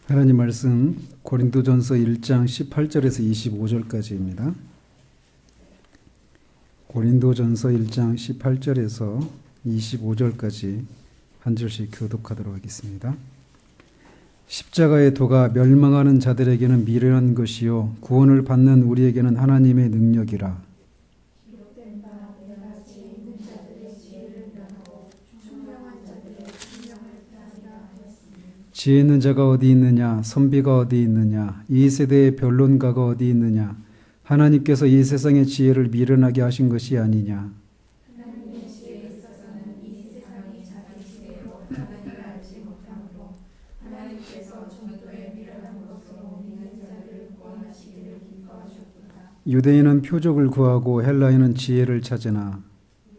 하나님 말씀 고린도전서 1장 18절에서 25절까지입니다. 고린도전서 1장 18절에서 25절까지 한 절씩 교독하도록 하겠습니다. 십자가의 도가 멸망하는 자들에게는 미련한 것이요 구원을 받는 우리에게는 하나님의 능력이라. 지혜 있는 자가 어디 있느냐, 선비가 어디 있느냐, 이 세대의 변론가가 어디 있느냐. 하나님께서 이 세상의 지혜를 미련하게 하신 것이 아니냐. 하나님의 지혜에 있어서는 이 세상이 자기 지혜로 하나님을 알지 못하므로 하나님께서 정도에 미련한 것으로 믿는 자를 구원하시기를 기뻐하셨도다. 유대인은 표적을 구하고 헬라인은 지혜를 찾으나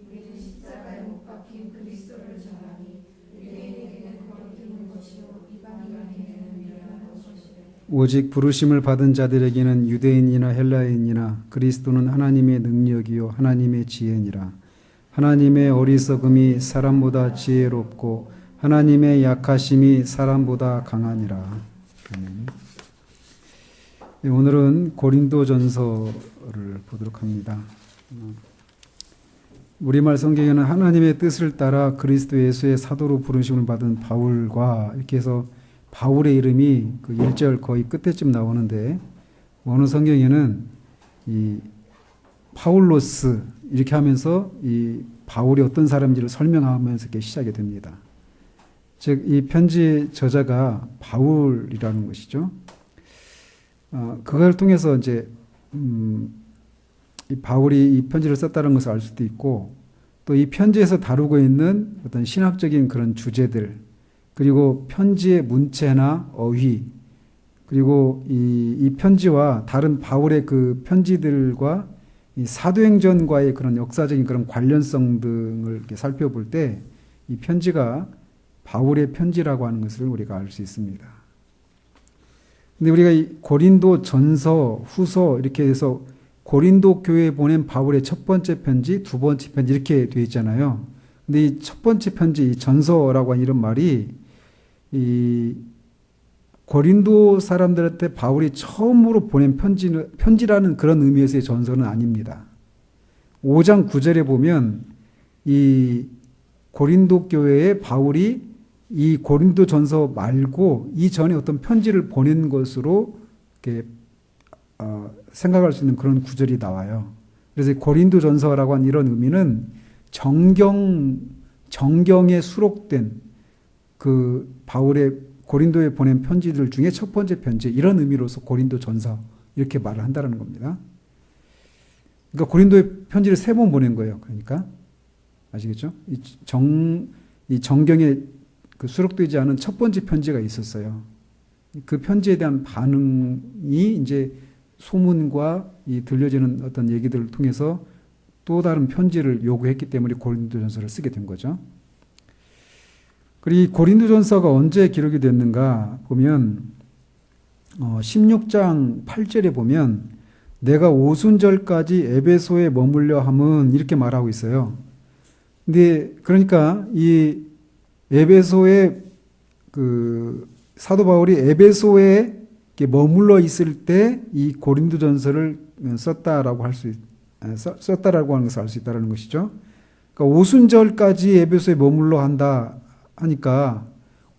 우리는 십자가에 못 박힌 그리스도를 전하니 유대인에게는 거룩한 것이요 이방인에게는 미련한 것이시되 오직 부르심을 받은 자들에게는 유대인이나 헬라인이나 그리스도는 하나님의 능력이요 하나님의 지혜니라. 하나님의 어리석음이 사람보다 지혜롭고 하나님의 약하심이 사람보다 강하니라. 오늘은 고린도전서를 보도록 합니다. 우리말 성경에는 하나님의 뜻을 따라 그리스도 예수의 사도로 부르심을 받은 바울과 이렇게 해서 바울의 이름이 그 1절 거의 끝에쯤 나오는데 어느 성경에는 이 파울로스 이렇게 하면서 이 바울이 어떤 사람인지를 설명하면서 이렇게 시작이 됩니다. 즉 이 편지 저자가 바울이라는 것이죠. 그걸 통해서 이제 이 바울이 이 편지를 썼다는 것을 알 수도 있고 또 이 편지에서 다루고 있는 어떤 신학적인 그런 주제들 그리고 편지의 문체나 어휘 그리고 이 편지와 다른 바울의 그 편지들과 이 사도행전과의 그런 역사적인 그런 관련성 등을 이렇게 살펴볼 때 이 편지가 바울의 편지라고 하는 것을 우리가 알 수 있습니다. 근데 우리가 이 고린도 전서, 후서 이렇게 해서 고린도 교회에 보낸 바울의 첫 번째 편지, 두 번째 편지 이렇게 되어 있잖아요. 근데 이 첫 번째 편지, 이 전서라고 하는 이런 말이 이 고린도 사람들한테 바울이 처음으로 보낸 편지라는 그런 의미에서의 전서는 아닙니다. 5장 9절에 보면 이 고린도 교회에 바울이 이 고린도 전서 말고 이전에 어떤 편지를 보낸 것으로 이렇게 생각할 수 있는 그런 구절이 나와요. 그래서 고린도 전서라고 하는 이런 의미는 정경에 수록된 그 바울의 고린도에 보낸 편지들 중에 첫 번째 편지 이런 의미로서 고린도 전서 이렇게 말을 한다는 겁니다. 그러니까 고린도에 편지를 3번 보낸 거예요. 그러니까 아시겠죠? 이 정경에 그 수록되지 않은 첫 번째 편지가 있었어요. 그 편지에 대한 반응이 이제 소문과 이 들려지는 어떤 얘기들을 통해서 또 다른 편지를 요구했기 때문에 고린도전서를 쓰게 된 거죠. 그리고 이 고린도전서가 언제 기록이 됐는가 보면 16장 8절에 보면 내가 오순절까지 에베소에 머물려 함은 이렇게 말하고 있어요. 근데 그러니까 이 에베소에 그 사도 바울이 에베소에 머물러 있을 때 이 고린도전서를 썼다라고 썼다라고 하는 것을 알 수 있다는 것이죠. 그러니까 오순절까지 에베소에 머물러 한다 하니까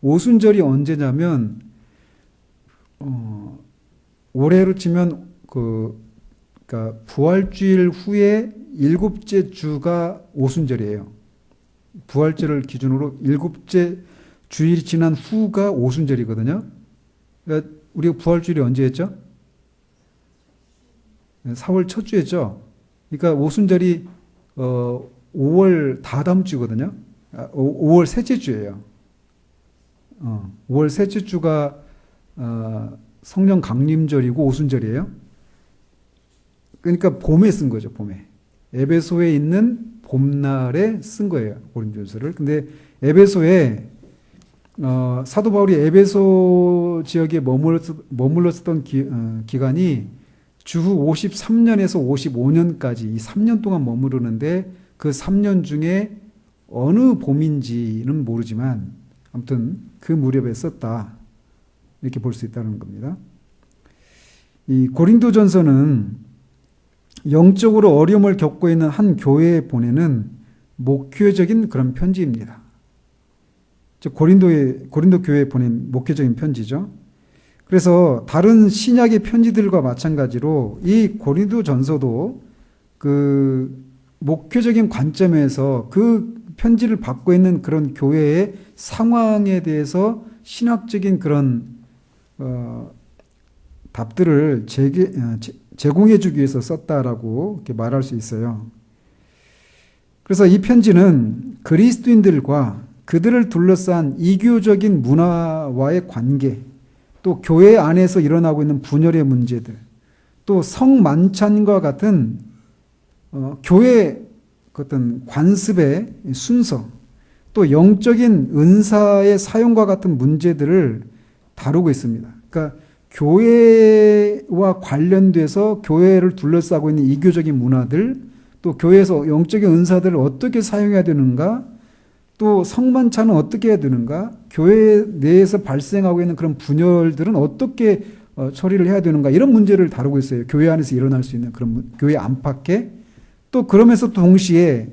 오순절이 언제냐면 올해로 치면 그러니까 부활주일 후에 7째 주가 오순절이에요. 부활절을 기준으로 7째 주일이 지난 후가 오순절이거든요. 그러니까 우리가 부활주일이 언제였죠? 4월 첫 주였죠. 그러니까 오순절이 5월 다다음 주거든요. 5월 셋째 주예요. 5월 셋째 주가 성령 강림절이고 오순절이에요. 그러니까 봄에 쓴 거죠. 봄에. 에베소에 있는 봄날에 쓴 거예요. 고린도전서를. 근데 에베소에 사도 바울이 에베소 지역에 머물렀던 기간이 주후 53년에서 55년까지 이 3년 동안 머무르는데 그 3년 중에 어느 봄인지는 모르지만 아무튼 그 무렵에 썼다. 이렇게 볼 수 있다는 겁니다. 이 고린도전서는 영적으로 어려움을 겪고 있는 한 교회에 보내는 목회적인 그런 편지입니다. 즉 고린도 교회에 보낸 목회적인 편지죠. 그래서 다른 신약의 편지들과 마찬가지로 이 고린도전서도 그 목회적인 관점에서 그 편지를 받고 있는 그런 교회의 상황에 대해서 신학적인 그런 답들을 제공해 주기 위해서 썼다라고 이렇게 말할 수 있어요. 그래서 이 편지는 그리스도인들과 그들을 둘러싼 이교적인 문화와의 관계, 또 교회 안에서 일어나고 있는 분열의 문제들, 또 성만찬과 같은 교회 어떤 관습의 순서, 또 영적인 은사의 사용과 같은 문제들을 다루고 있습니다. 그러니까 교회와 관련돼서 교회를 둘러싸고 있는 이교적인 문화들, 또 교회에서 영적인 은사들을 어떻게 사용해야 되는가, 또 성만찬은 어떻게 해야 되는가, 교회 내에서 발생하고 있는 그런 분열들은 어떻게 처리를 해야 되는가, 이런 문제를 다루고 있어요. 교회 안에서 일어날 수 있는 그런 교회 안팎에. 또 그러면서 동시에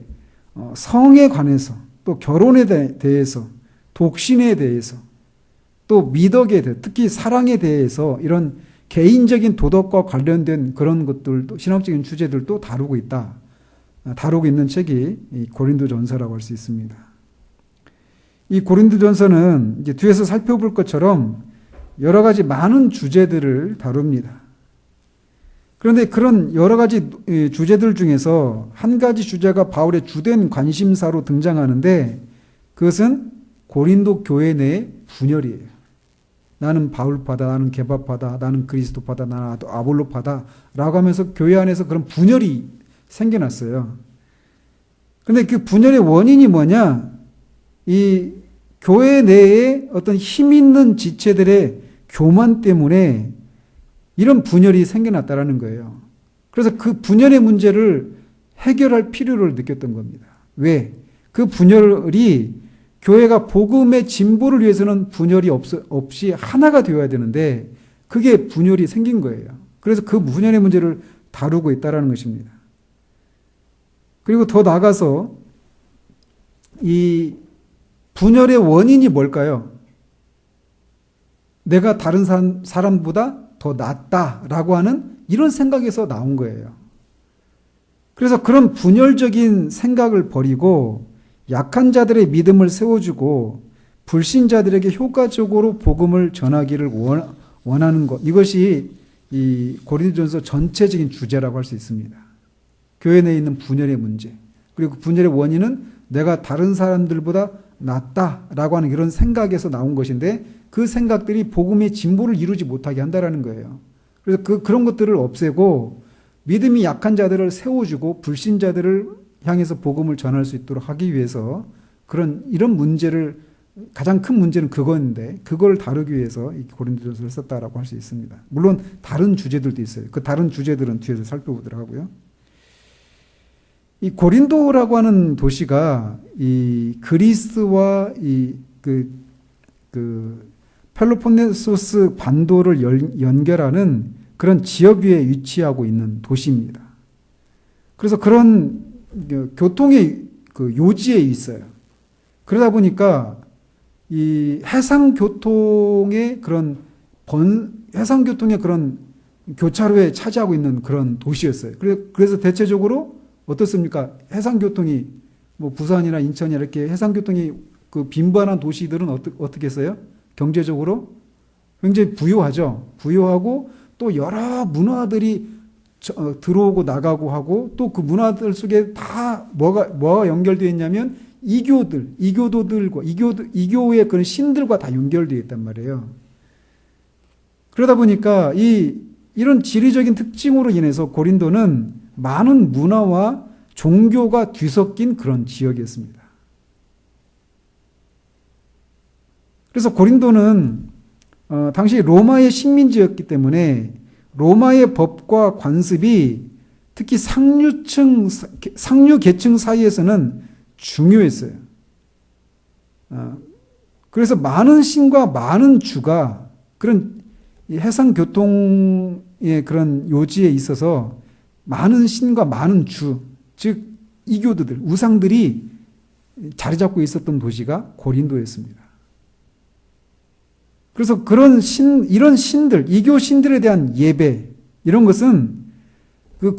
성에 관해서, 또 결혼에 대해서, 독신에 대해서, 또 미덕에 대해, 특히 사랑에 대해서 이런 개인적인 도덕과 관련된 그런 것들도, 신학적인 주제들도 다루고 있는 책이 이 고린도전서라고 할 수 있습니다. 이 고린도전서는 이제 뒤에서 살펴볼 것처럼 여러 가지 많은 주제들을 다룹니다. 그런데 그런 여러 가지 주제들 중에서 한 가지 주제가 바울의 주된 관심사로 등장하는데, 그것은 고린도 교회 내의 분열이에요. 나는 바울파다, 나는 게바파다, 나는 그리스도파다, 나는 아볼로파다 라고 하면서 교회 안에서 그런 분열이 생겨났어요. 그런데 그 분열의 원인이 뭐냐? 이 교회 내에 어떤 힘 있는 지체들의 교만 때문에 이런 분열이 생겨났다라는 거예요. 그래서 그 분열의 문제를 해결할 필요를 느꼈던 겁니다. 왜? 그 분열이 교회가 복음의 진보를 위해서는 분열이 없이 하나가 되어야 되는데, 그게 분열이 생긴 거예요. 그래서 그 분열의 문제를 다루고 있다는 것입니다. 그리고 더 나아가서 이 분열의 원인이 뭘까요? 내가 다른 사람보다 더 낫다라고 하는 이런 생각에서 나온 거예요. 그래서 그런 분열적인 생각을 버리고 약한 자들의 믿음을 세워주고 불신자들에게 효과적으로 복음을 전하기를 원하는 것, 이것이 이 고린도전서 전체적인 주제라고 할 수 있습니다. 교회 내에 있는 분열의 문제, 그리고 분열의 원인은 내가 다른 사람들보다 낫다라고 하는 이런 생각에서 나온 것인데, 그 생각들이 복음의 진보를 이루지 못하게 한다라는 거예요. 그래서 그런 것들을 없애고 믿음이 약한 자들을 세워주고 불신자들을 향해서 복음을 전할 수 있도록 하기 위해서 이런 문제를, 가장 큰 문제는 그거인데, 그걸 다루기 위해서 이 고린도전서를 썼다라고 할 수 있습니다. 물론 다른 주제들도 있어요. 그 다른 주제들은 뒤에서 살펴보도록 하고요. 이 고린도라고 하는 도시가 이 그리스와 펠로폰네소스 반도를 연결하는 그런 지역 위에 위치하고 있는 도시입니다. 그래서 그런 교통의 그 요지에 있어요. 그러다 보니까 이 해상교통의 그런 교차로에 차지하고 있는 그런 도시였어요. 그래서 대체적으로 어떻습니까? 해상교통이 뭐 부산이나 인천이나 이렇게 해상교통이 그 빈번한 도시들은 어떻게 했어요? 경제적으로 굉장히 부유하죠. 부유하고 또 여러 문화들이 들어오고 나가고 하고, 또 그 문화들 속에 다 뭐가 연결되어 있냐면 이교도들과 이교의 그런 신들과 다 연결되어 있단 말이에요. 그러다 보니까 이런 지리적인 특징으로 인해서 고린도는 많은 문화와 종교가 뒤섞인 그런 지역이었습니다. 그래서 고린도는 당시 로마의 식민지였기 때문에 로마의 법과 관습이 특히 상류 계층 사이에서는 중요했어요. 그래서 많은 신과 많은 주가 그런 해상 교통의 그런 요지에 있어서 많은 신과 많은 주, 즉 이교도들, 우상들이 자리 잡고 있었던 도시가 고린도였습니다. 그래서 이런 신들, 이교 신들에 대한 예배, 이런 것은 그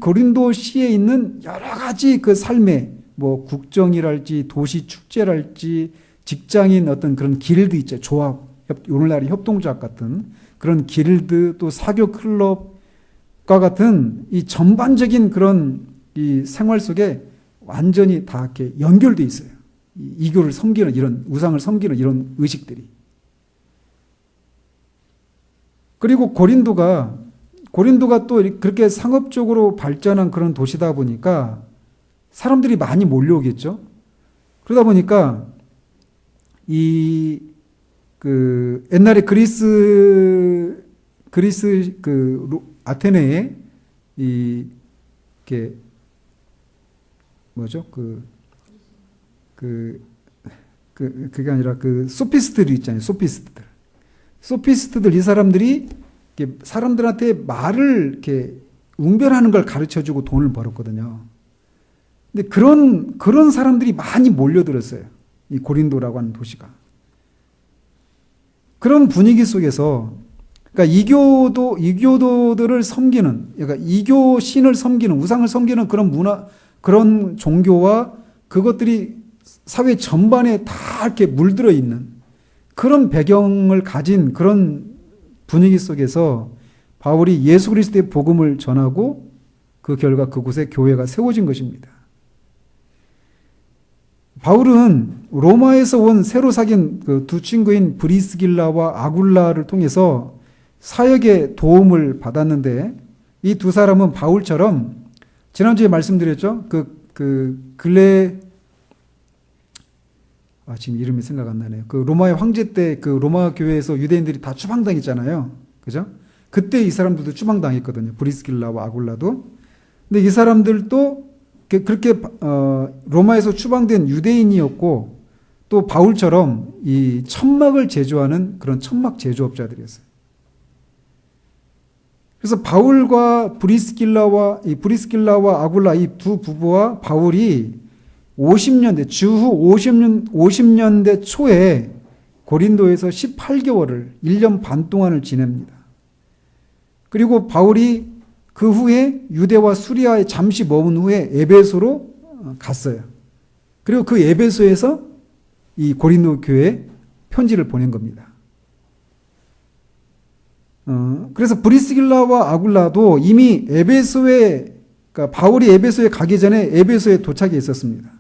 고린도시에 있는 여러 가지 그 삶의 뭐 국정이랄지 도시 축제랄지 직장인 어떤 그런 길드 있죠. 조합, 오늘날의 협동조합 같은 그런 길드 또 사교 클럽과 같은 이 전반적인 그런 이 생활 속에 완전히 다 이렇게 연결돼 있어요. 이교를 섬기는 이런 우상을 섬기는 이런 의식들이. 그리고 고린도가 또 그렇게 상업적으로 발전한 그런 도시다 보니까 사람들이 많이 몰려오겠죠. 그러다 보니까 옛날에 그리스 아테네에 이게 뭐죠? 그게 아니라 소피스트들 있잖아요. 소피스트들 이 사람들이 사람들한테 말을 이렇게 웅변하는 걸 가르쳐 주고 돈을 벌었거든요. 근데 그런 사람들이 많이 몰려들었어요. 이 고린도라고 하는 도시가. 그런 분위기 속에서 그러니까 이교도들을 섬기는, 그러니까 이교 신을 섬기는, 우상을 섬기는 그런 문화, 그런 종교와 그것들이 사회 전반에 다 이렇게 물들어 있는 그런 배경을 가진 그런 분위기 속에서 바울이 예수 그리스도의 복음을 전하고 그 결과 그곳에 교회가 세워진 것입니다. 바울은 로마에서 온 새로 사귄 그 두 친구인 브리스길라와 아굴라를 통해서 사역에 도움을 받았는데 이 두 사람은 바울처럼 지난주에 말씀드렸죠. 지금 이름이 생각 안 나네요. 그 로마의 황제 때 그 로마 교회에서 유대인들이 다 추방당했잖아요. 그죠? 그때 이 사람들도 추방당했거든요. 브리스길라와 아굴라도. 근데 이 사람들도 그렇게 로마에서 추방된 유대인이었고 또 바울처럼 이 천막을 제조하는 그런 천막 제조업자들이었어요. 그래서 바울과 브리스길라와 아굴라 이 두 부부와 바울이 50년대, 주후 50년대 초에 고린도에서 18개월을 1년 반 동안을 지냅니다. 그리고 바울이 그 후에 유대와 수리아에 잠시 머문 후에 에베소로 갔어요. 그리고 그 에베소에서 이 고린도 교회에 편지를 보낸 겁니다. 그래서 브리스길라와 아굴라도 이미 그러니까 바울이 에베소에 가기 전에 에베소에 도착해 있었습니다.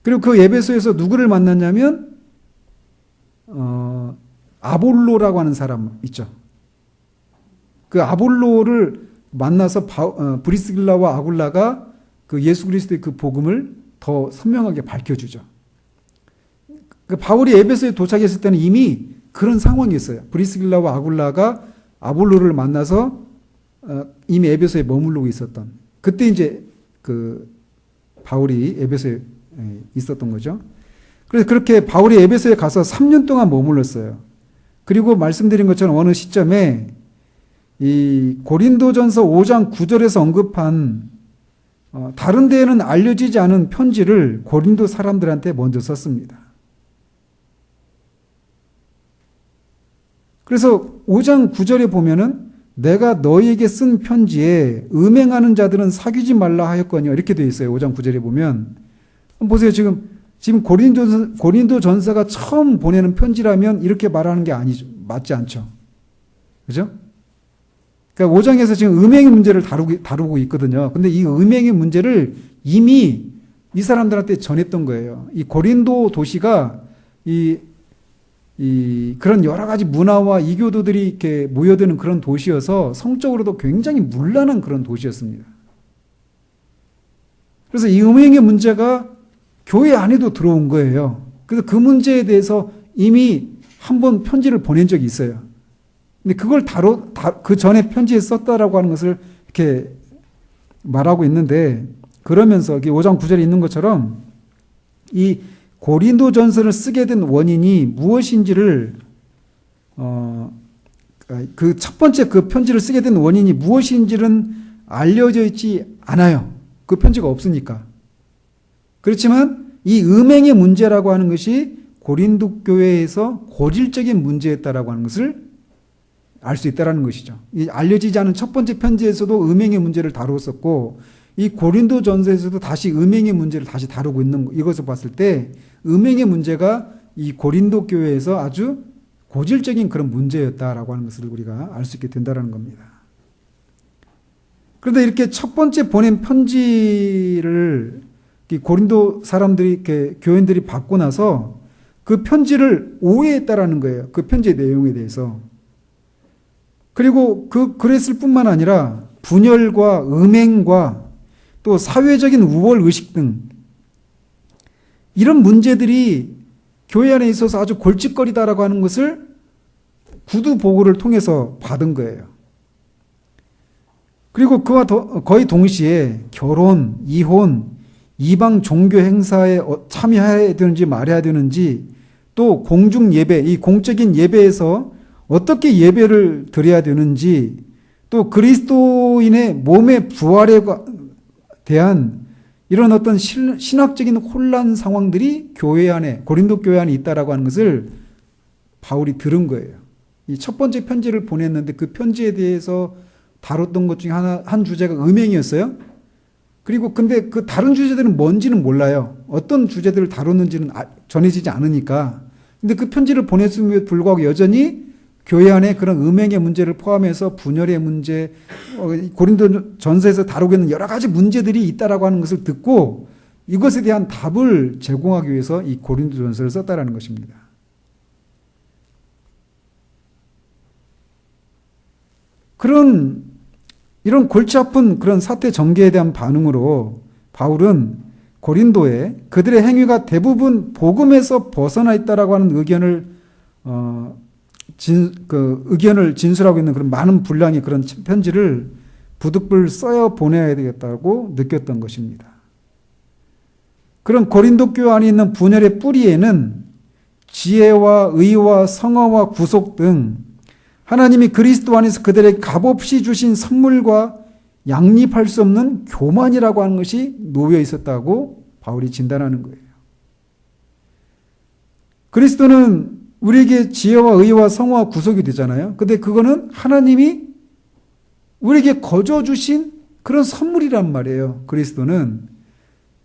그리고 그 에베소에서 누구를 만났냐면 아볼로라고 하는 사람 있죠. 그 아볼로를 만나서 브리스길라와 아굴라가 그 예수 그리스도의 그 복음을 더 선명하게 밝혀주죠. 그 바울이 에베소에 도착했을 때는 이미 그런 상황이었어요. 브리스길라와 아굴라가 아볼로를 만나서 이미 에베소에 머무르고 있었던. 그때 이제 그 바울이 에베소에 있었던 거죠. 그래서 그렇게 바울이 에베소에 가서 3년 동안 머물렀어요. 그리고 말씀드린 것처럼 어느 시점에 이 고린도전서 5장 9절에서 언급한 다른 데에는 알려지지 않은 편지를 고린도 사람들한테 먼저 썼습니다. 그래서 5장 9절에 보면은 내가 너희에게 쓴 편지에 음행하는 자들은 사귀지 말라 하였거니와 이렇게 되어 있어요. 5장 9절에 보면 보세요. 지금 고린도 전서가 처음 보내는 편지라면 이렇게 말하는 게 맞지 않죠. 그죠? 그러니까 5장에서 지금 음행의 문제를 다루고 있거든요. 근데 이 음행의 문제를 이미 이 사람들한테 전했던 거예요. 이 고린도 도시가 그런 여러 가지 문화와 이교도들이 이렇게 모여드는 그런 도시여서 성적으로도 굉장히 문란한 그런 도시였습니다. 그래서 이 음행의 문제가 교회 안에도 들어온 거예요. 그래서 그 문제에 대해서 이미 한번 편지를 보낸 적이 있어요. 근데 그걸 그 전에 편지에 썼다라고 하는 것을 이렇게 말하고 있는데, 그러면서 5장 9절에 있는 것처럼 이 고린도 전서를 쓰게 된 원인이 무엇인지를 그 첫 번째 그 편지를 쓰게 된 원인이 무엇인지는 알려져 있지 않아요. 그 편지가 없으니까. 그렇지만 이 음행의 문제라고 하는 것이 고린도 교회에서 고질적인 문제였다라고 하는 것을 알 수 있다라는 것이죠. 이 알려지지 않은 첫 번째 편지에서도 음행의 문제를 다루었었고, 이 고린도 전서에서도 다시 음행의 문제를 다시 다루고 있는 이것을 봤을 때 음행의 문제가 이 고린도 교회에서 아주 고질적인 그런 문제였다라고 하는 것을 우리가 알 수 있게 된다는 겁니다. 그런데 이렇게 첫 번째 보낸 편지를 고린도 사람들이, 이렇게 교인들이 받고 나서 그 편지를 오해했다라는 거예요. 그 편지의 내용에 대해서. 그리고 그랬을 뿐만 아니라 분열과 음행과 또 사회적인 우월 의식 등 이런 문제들이 교회 안에 있어서 아주 골칫거리다라고 하는 것을 구두 보고를 통해서 받은 거예요. 그리고 그와 거의 동시에 결혼, 이혼, 이방 종교 행사에 참여해야 되는지 말해야 되는지, 또 공중 예배, 이 공적인 예배에서 어떻게 예배를 드려야 되는지, 또 그리스도인의 몸의 부활에 대한 이런 어떤 신학적인 혼란 상황들이 교회 안에, 고린도 교회 안에 있다라고 하는 것을 바울이 들은 거예요. 이 첫 번째 편지를 보냈는데 그 편지에 대해서 다뤘던 것 중에 한 주제가 음행이었어요. 그리고 근데 그 다른 주제들은 뭔지는 몰라요. 어떤 주제들을 다뤘는지는 전해지지 않으니까. 근데 그 편지를 보냈음에도 불구하고 여전히 교회 안에 그런 음행의 문제를 포함해서 분열의 문제, 고린도 전서에서 다루고 있는 여러 가지 문제들이 있다라고 하는 것을 듣고 이것에 대한 답을 제공하기 위해서 이 고린도 전서를 썼다라는 것입니다. 이런 골치 아픈 그런 사태 전개에 대한 반응으로 바울은 고린도에 그들의 행위가 대부분 복음에서 벗어나 있다라고 하는 의견을 진술하고 있는 그런 많은 분량의 그런 편지를 부득불 써여 보내야 되겠다고 느꼈던 것입니다. 그런 고린도 교회 안에 있는 분열의 뿌리에는 지혜와 의와 성화와 구속 등 하나님이 그리스도 안에서 그들에게 값없이 주신 선물과 양립할 수 없는 교만이라고 하는 것이 놓여 있었다고 바울이 진단하는 거예요. 그리스도는 우리에게 지혜와 의와 성화와 구속이 되잖아요. 근데 그거는 하나님이 우리에게 거저 주신 그런 선물이란 말이에요. 그리스도는.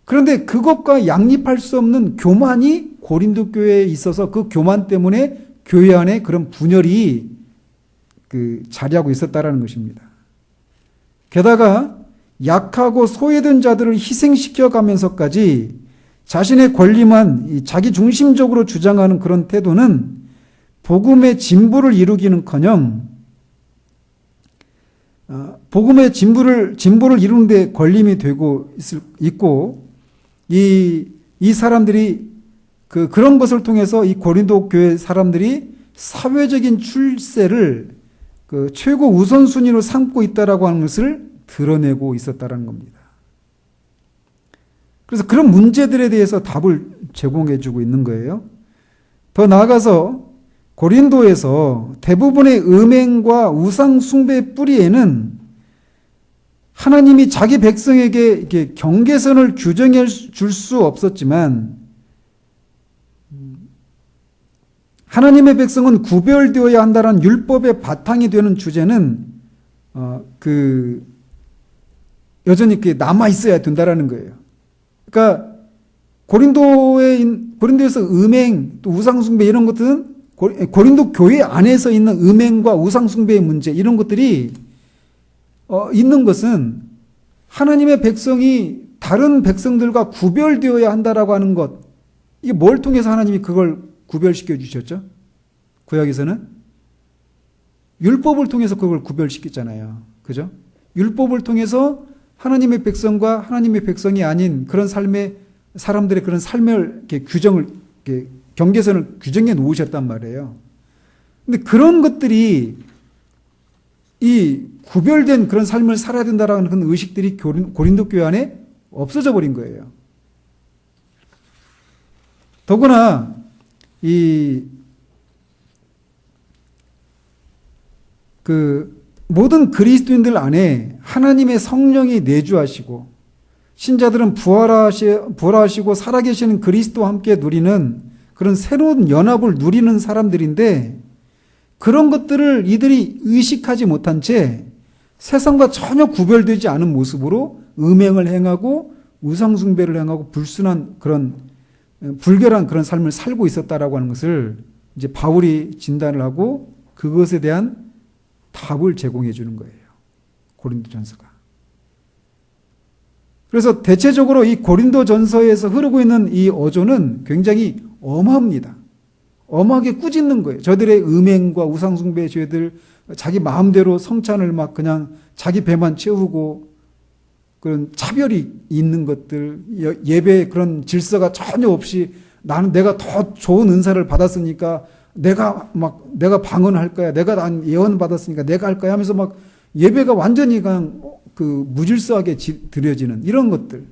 그런데 그것과 양립할 수 없는 교만이 고린도 교회에 있어서 그 교만 때문에 교회 안에 그런 분열이 자리하고 있었다라는 것입니다. 게다가 약하고 소외된 자들을 희생시켜 가면서까지 자신의 권리만 자기 중심적으로 주장하는 그런 태도는 복음의 진보를 이루기는커녕 복음의 진보를 이루는 데 걸림이 되고 있고 이 사람들이 그런 것을 통해서 이 고린도 교회 사람들이 사회적인 출세를 최고 우선순위로 삼고 있다라고 하는 것을 드러내고 있었다라는 겁니다. 그래서 그런 문제들에 대해서 답을 제공해 주고 있는 거예요. 더 나아가서 고린도에서 대부분의 음행과 우상 숭배의 뿌리에는 하나님이 자기 백성에게 이렇게 경계선을 규정해 줄 수 없었지만 하나님의 백성은 구별되어야 한다는 율법의 바탕이 되는 주제는 여전히 남아 있어야 된다라는 거예요. 그러니까 고린도에서 음행, 또 우상숭배 이런 것들은 고린도 교회 안에서 있는 음행과 우상숭배의 문제 이런 것들이 있는 것은 하나님의 백성이 다른 백성들과 구별되어야 한다라고 하는 것, 이게 뭘 통해서 하나님이 그걸 구별시켜 주셨죠? 구약에서는 율법을 통해서 그걸 구별시켰잖아요. 그죠? 율법을 통해서 하나님의 백성과 하나님의 백성이 아닌 그런 사람들의 그런 삶을 경계선을 규정해 놓으셨단 말이에요. 근데 그런 것들이 이 구별된 그런 삶을 살아야 된다라는 그런 의식들이 고린도 교회 안에 없어져 버린 거예요. 더구나 모든 그리스도인들 안에 하나님의 성령이 내주하시고 신자들은 부활하시고 살아계시는 그리스도와 함께 누리는 그런 새로운 연합을 누리는 사람들인데 그런 것들을 이들이 의식하지 못한 채 세상과 전혀 구별되지 않은 모습으로 음행을 행하고 우상숭배를 행하고 불순한 그런 불결한 그런 삶을 살고 있었다라고 하는 것을 이제 바울이 진단을 하고 그것에 대한 답을 제공해 주는 거예요. 고린도전서가. 그래서 대체적으로 이 고린도전서에서 흐르고 있는 이 어조는 굉장히 엄합니다. 엄하게 꾸짖는 거예요. 저들의 음행과 우상숭배의 죄들, 자기 마음대로 성찬을 막 그냥 자기 배만 채우고 그런 차별이 있는 것들, 예배의 그런 질서가 전혀 없이 내가 더 좋은 은사를 받았으니까 내가 방언할 거야. 내가 난 예언 받았으니까 내가 할 거야 하면서 막 예배가 완전히 그냥 무질서하게 드려지는 이런 것들.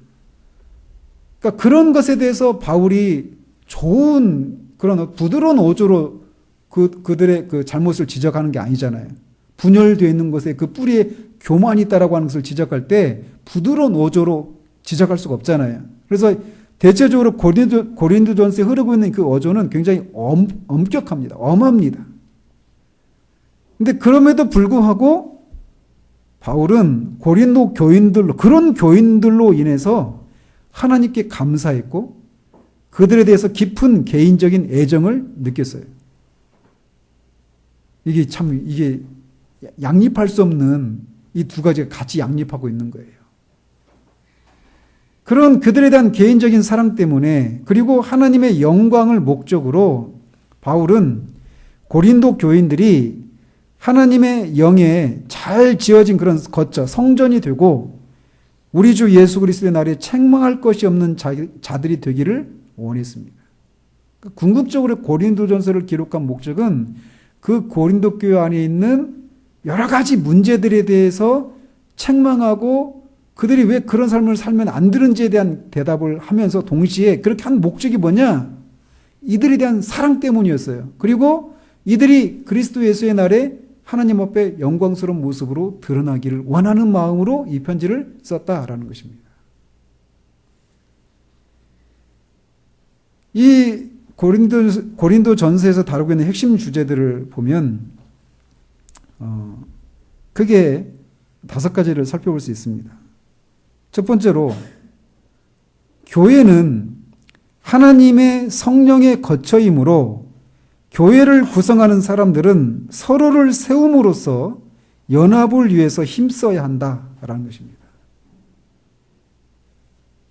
그러니까 그런 것에 대해서 바울이 좋은 그런 부드러운 어조로 그들의 그 잘못을 지적하는 게 아니잖아요. 분열되어 있는 것에 그 뿌리에 교만이 있다라고 하는 것을 지적할 때 부드러운 어조로 지적할 수가 없잖아요. 그래서 대체적으로 고린도전서에 흐르고 있는 그 어조는 굉장히 엄격합니다. 엄합니다. 근데 그럼에도 불구하고 바울은 고린도 교인들로, 그런 교인들로 인해서 하나님께 감사했고 그들에 대해서 깊은 개인적인 애정을 느꼈어요. 이게 양립할 수 없는 이 두 가지가 같이 양립하고 있는 거예요. 그런 그들에 대한 개인적인 사랑 때문에 그리고 하나님의 영광을 목적으로 바울은 고린도 교인들이 하나님의 영에 잘 지어진 그런 거처, 성전이 되고 우리 주 예수 그리스도의 날에 책망할 것이 없는 자들이 되기를 원했습니다. 궁극적으로 고린도전서를 기록한 목적은 그 고린도 교회 안에 있는 여러 가지 문제들에 대해서 책망하고 그들이 왜 그런 삶을 살면 안 되는지에 대한 대답을 하면서 동시에 그렇게 한 목적이 뭐냐? 이들에 대한 사랑 때문이었어요. 그리고 이들이 그리스도 예수의 날에 하나님 앞에 영광스러운 모습으로 드러나기를 원하는 마음으로 이 편지를 썼다라는 것입니다. 이 고린도 전서에서 다루고 있는 핵심 주제들을 보면 크게 5가지를 살펴볼 수 있습니다. 첫 번째로 교회는 하나님의 성령의 거처이므로 교회를 구성하는 사람들은 서로를 세움으로써 연합을 위해서 힘써야 한다라는 것입니다.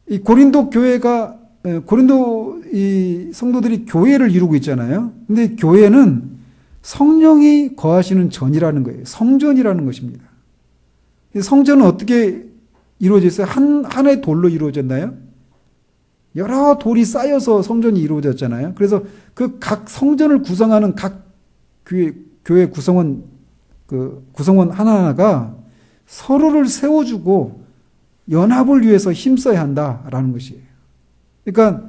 이 고린도 이 성도들이 교회를 이루고 있잖아요. 근데 교회는 성령이 거하시는 전이라는 거예요. 성전이라는 것입니다. 성전은 어떻게 이루어져 있어요? 하나의 돌로 이루어졌나요? 여러 돌이 쌓여서 성전이 이루어졌잖아요. 그래서 그 각 성전을 구성하는 각 교회 구성원 하나하나가 서로를 세워주고 연합을 위해서 힘써야 한다라는 것이에요. 그러니까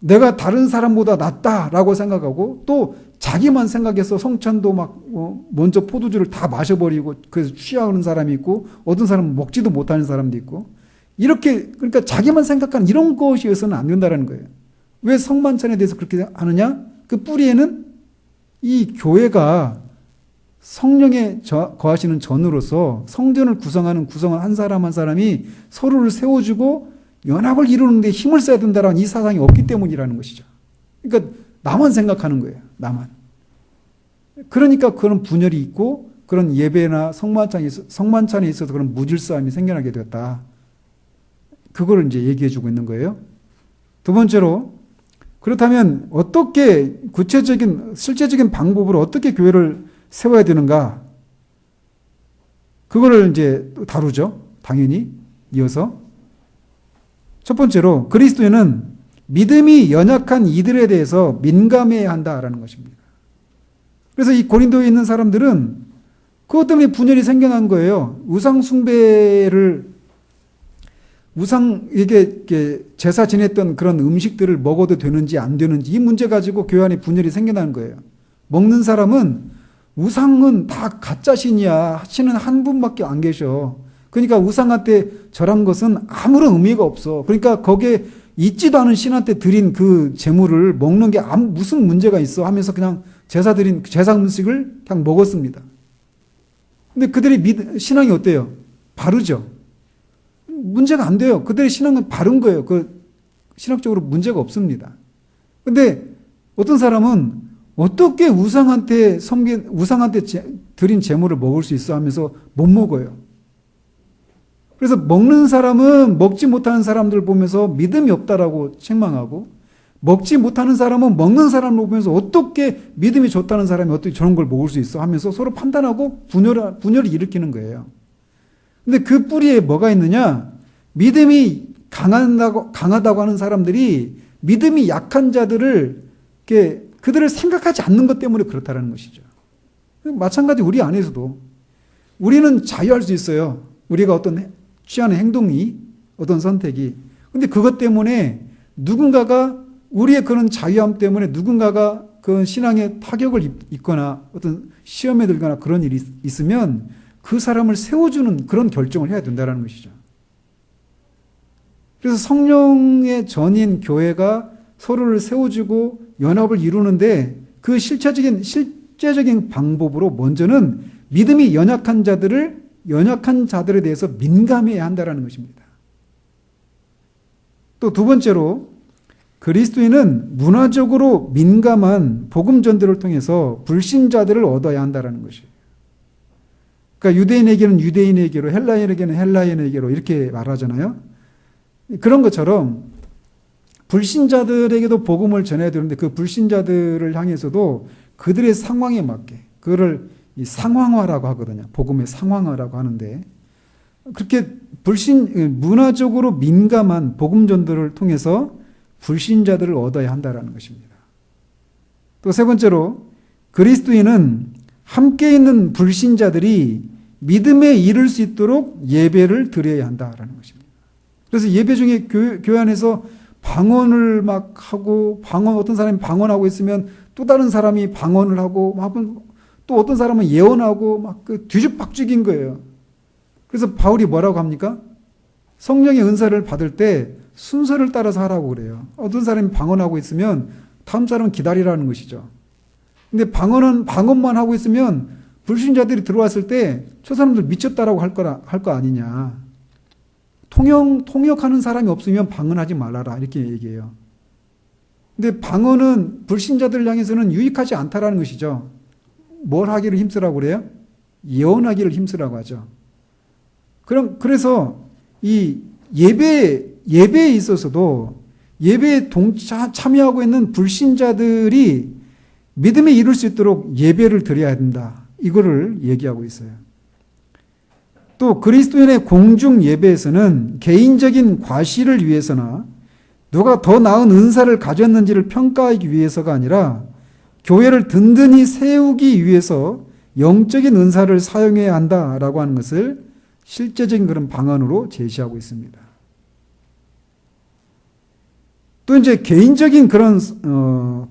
내가 다른 사람보다 낫다라고 생각하고 또 자기만 생각해서 성찬도 막 먼저 포도주를 다 마셔버리고 그래서 취하는 사람이 있고 어떤 사람은 먹지도 못하는 사람도 있고 이렇게 그러니까 자기만 생각하는 이런 것이어서는 안 된다는 거예요. 왜 성만찬에 대해서 그렇게 하느냐? 그 뿌리에는 이 교회가 성령에 거하시는 전으로서 성전을 구성하는 구성원 한 사람 한 사람이 서로를 세워주고 연합을 이루는 데 힘을 써야 된다라는 이 사상이 없기 때문이라는 것이죠. 그러니까 나만 생각하는 거예요. 나만. 그러니까 그런 분열이 있고 그런 예배나 성만찬에 있어서 그런 무질서함이 생겨나게 되었다. 그걸 이제 얘기해 주고 있는 거예요. 두 번째로 그렇다면 어떻게 실제적인 방법으로 어떻게 교회를 세워야 되는가? 그거를 이제 다루죠. 당연히 이어서. 첫 번째로 그리스도인은 믿음이 연약한 이들에 대해서 민감해야 한다라는 것입니다. 그래서 이 고린도에 있는 사람들은 그것 때문에 분열이 생겨난 거예요. 이게 제사 지냈던 그런 음식들을 먹어도 되는지 안 되는지 이 문제 가지고 교회 안에 분열이 생겨난 거예요. 먹는 사람은 우상은 다 가짜신이야 하시는 한 분밖에 안 계셔. 그러니까 우상한테 절한 것은 아무런 의미가 없어. 그러니까 거기에 있지도 않은 신한테 드린 그 제물을 먹는 게 무슨 문제가 있어 하면서 그냥 제사 드린 제사 음식을 그냥 먹었습니다. 근데 그들의 신앙이 어때요? 바르죠. 문제가 안 돼요. 그들의 신앙은 바른 거예요. 그 신학적으로 문제가 없습니다. 근데 어떤 사람은 어떻게 우상한테 드린 제물을 먹을 수 있어 하면서 못 먹어요. 그래서 먹는 사람은 먹지 못하는 사람들 보면서 믿음이 없다라고 책망하고, 먹지 못하는 사람은 먹는 사람을 보면서 어떻게 믿음이 좋다는 사람이 어떻게 저런 걸 먹을 수 있어 하면서 서로 판단하고 분열을 일으키는 거예요. 근데 그 뿌리에 뭐가 있느냐? 믿음이 강하다고 하는 사람들이 믿음이 약한 자들을 그들을 생각하지 않는 것 때문에 그렇다는 것이죠. 마찬가지 우리 안에서도 우리는 자유할 수 있어요. 우리가 취하는 행동이, 어떤 선택이. 근데 그것 때문에 누군가가, 우리의 그런 자유함 때문에 누군가가 그 신앙에 타격을 입거나 어떤 시험에 들거나 그런 일이 있으면 그 사람을 세워주는 그런 결정을 해야 된다는 것이죠. 그래서 성령의 전인 교회가 서로를 세워주고 연합을 이루는데 그 실제적인 방법으로 먼저는 믿음이 연약한 자들에 대해서 민감해야 한다는 것입니다. 또 두 번째로, 그리스도인은 문화적으로 민감한 복음 전도를 통해서 불신자들을 얻어야 한다는 것이에요. 그러니까 유대인에게는 유대인에게로, 헬라인에게는 헬라인에게로 이렇게 말하잖아요. 그런 것처럼 불신자들에게도 복음을 전해야 되는데 그 불신자들을 향해서도 그들의 상황에 맞게 그거를 이 상황화라고 하거든요. 복음의 상황화라고 하는데, 그렇게 문화적으로 민감한 복음 전도를 통해서 불신자들을 얻어야 한다는 것입니다. 또 세 번째로, 그리스도인은 함께 있는 불신자들이 믿음에 이를 수 있도록 예배를 드려야 한다는 것입니다. 그래서 예배 중에 교회 안에서 방언을 막 하고, 어떤 사람이 방언하고 있으면 또 다른 사람이 방언을 하고, 또 어떤 사람은 예언하고 막 뒤죽박죽인 거예요. 그래서 바울이 뭐라고 합니까? 성령의 은사를 받을 때 순서를 따라서 하라고 그래요. 어떤 사람이 방언하고 있으면 다음 사람은 기다리라는 것이죠. 근데 방언만 하고 있으면 불신자들이 들어왔을 때 저 사람들 미쳤다라고 할 거 아니냐. 통역하는 사람이 없으면 방언하지 말라라 이렇게 얘기해요. 근데 방언은 불신자들 향해서는 유익하지 않다라는 것이죠. 뭘 하기를 힘쓰라고 그래요? 예언하기를 힘쓰라고 하죠. 그래서 이 예배에 있어서도 예배에 참여하고 있는 불신자들이 믿음에 이룰 수 있도록 예배를 드려야 된다. 이거를 얘기하고 있어요. 또 그리스도인의 공중 예배에서는 개인적인 과시를 위해서나 누가 더 나은 은사를 가졌는지를 평가하기 위해서가 아니라 교회를 든든히 세우기 위해서 영적인 은사를 사용해야 한다라고 하는 것을 실제적인 그런 방안으로 제시하고 있습니다. 또 이제 개인적인 그런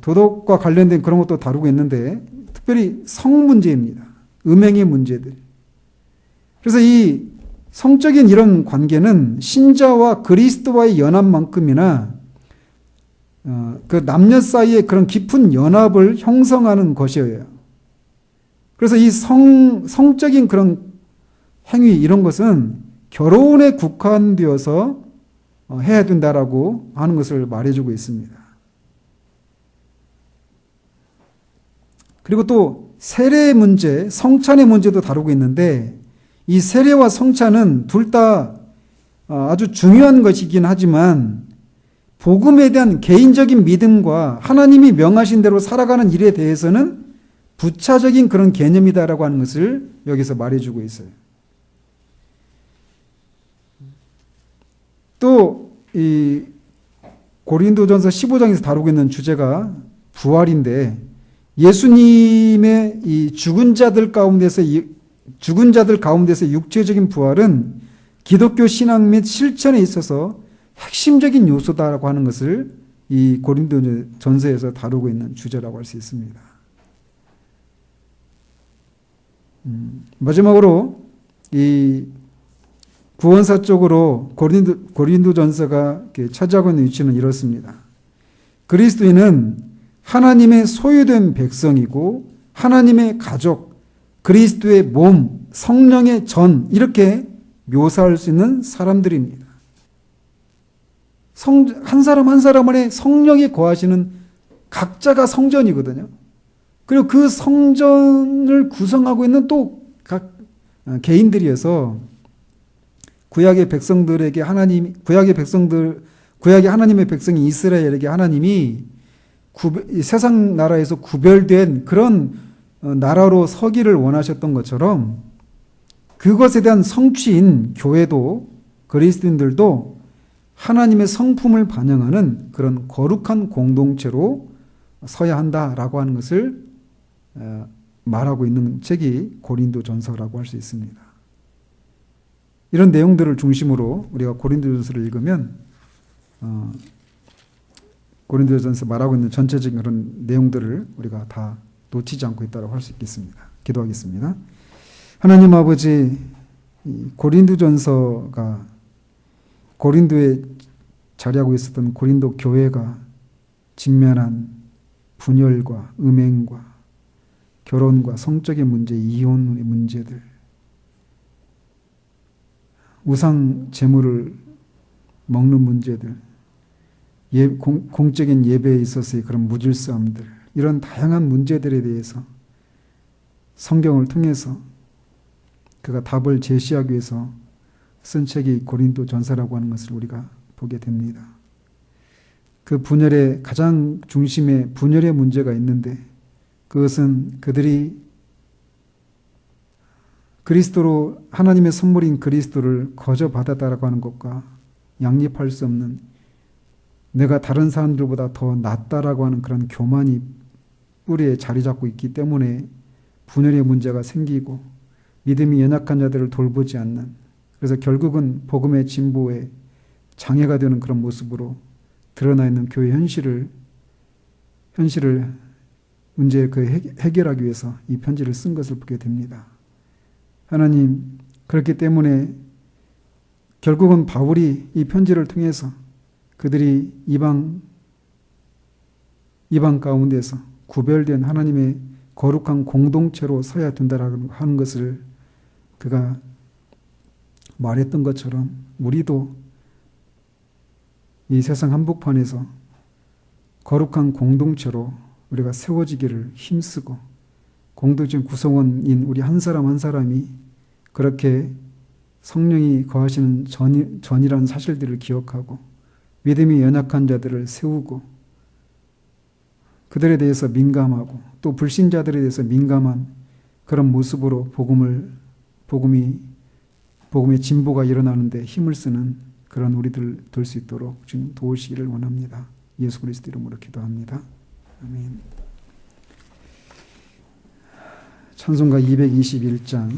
도덕과 관련된 그런 것도 다루고 있는데, 특별히 성 문제입니다. 음행의 문제들. 그래서 이 성적인 이런 관계는 신자와 그리스도와의 연합만큼이나 그 남녀 사이의 그런 깊은 연합을 형성하는 것이에요. 그래서 이 성적인 그런 행위 이런 것은 결혼에 국한되어서 해야 된다라고 하는 것을 말해주고 있습니다. 그리고 또 세례 문제, 성찬의 문제도 다루고 있는데, 이 세례와 성찬은 둘 다 아주 중요한 것이긴 하지만 복음에 대한 개인적인 믿음과 하나님이 명하신 대로 살아가는 일에 대해서는 부차적인 그런 개념이다라고 하는 것을 여기서 말해주고 있어요. 또 이 고린도전서 15장에서 다루고 있는 주제가 부활인데, 예수님의 이 죽은 자들 가운데서 육체적인 부활은 기독교 신앙 및 실천에 있어서 핵심적인 요소다라고 하는 것을 이 고린도전서에서 다루고 있는 주제라고 할 수 있습니다. 마지막으로 이 구원사적으로 고린도전서가 차지하고 있는 위치는 이렇습니다. 그리스도인은 하나님의 소유된 백성이고 사람의 가족, 그리스도의 몸, 성령의 전 이렇게 묘사할 수 있는 사람들입니다. 한 사람 한 사람 안에 성령이 거하시는 각자가 성전이거든요. 그리고 그 성전을 구성하고 있는 또 각 개인들이어서 구약의 하나님의 백성이 이스라엘에게 하나님이 세상 나라에서 구별된 그런 나라로 서기를 원하셨던 것처럼 그것에 대한 성취인 교회도 그리스도인들도 하나님의 성품을 반영하는 그런 거룩한 공동체로 서야 한다라고 하는 것을 말하고 있는 책이 고린도전서라고 할 수 있습니다. 이런 내용들을 중심으로 우리가 고린도전서를 읽으면 고린도전서 말하고 있는 전체적인 그런 내용들을 우리가 다 놓치지 않고 있다고 할 수 있겠습니다. 기도하겠습니다. 하나님 아버지, 고린도전서가 고린도에 자리하고 있었던 고린도 교회가 직면한 분열과 음행과 결혼과 성적인 문제, 이혼의 문제들, 우상 제물을 먹는 문제들, 공적인 예배에 있어서의 그런 무질서함들, 이런 다양한 문제들에 대해서 성경을 통해서 그가 답을 제시하기 위해서 쓴 책이 고린도전서라고 하는 것을 우리가 보게 됩니다. 그 분열의 가장 중심에 분열의 문제가 있는데 그것은 그들이 그리스도로 하나님의 선물인 그리스도를 거저 받았다라고 하는 것과 양립할 수 없는 내가 다른 사람들보다 더 낫다라고 하는 그런 교만이 뿌리에 자리 잡고 있기 때문에 분열의 문제가 생기고 믿음이 연약한 자들을 돌보지 않는, 그래서 결국은 복음의 진보에 장애가 되는 그런 모습으로 드러나 있는 교회 현실을 문제 해결하기 위해서 이 편지를 쓴 것을 보게 됩니다. 하나님, 그렇기 때문에 결국은 바울이 이 편지를 통해서 그들이 이방 가운데서 구별된 하나님의 거룩한 공동체로 서야 된다라고 하는 것을 그가 말했던 것처럼 우리도 이 세상 한복판에서 거룩한 공동체로 우리가 세워지기를 힘쓰고 공동체 구성원인 우리 한 사람 한 사람이 그렇게 성령이 거하시는 전이라는 사실들을 기억하고 믿음이 연약한 자들을 세우고 그들에 대해서 민감하고 또 불신자들에 대해서 민감한 그런 모습으로 복음의 진보가 일어나는데 힘을 쓰는 그런 우리들 될 수 있도록 주님 도우시기를 원합니다. 예수 그리스도 이름으로 기도합니다. 아멘. 찬송가 221장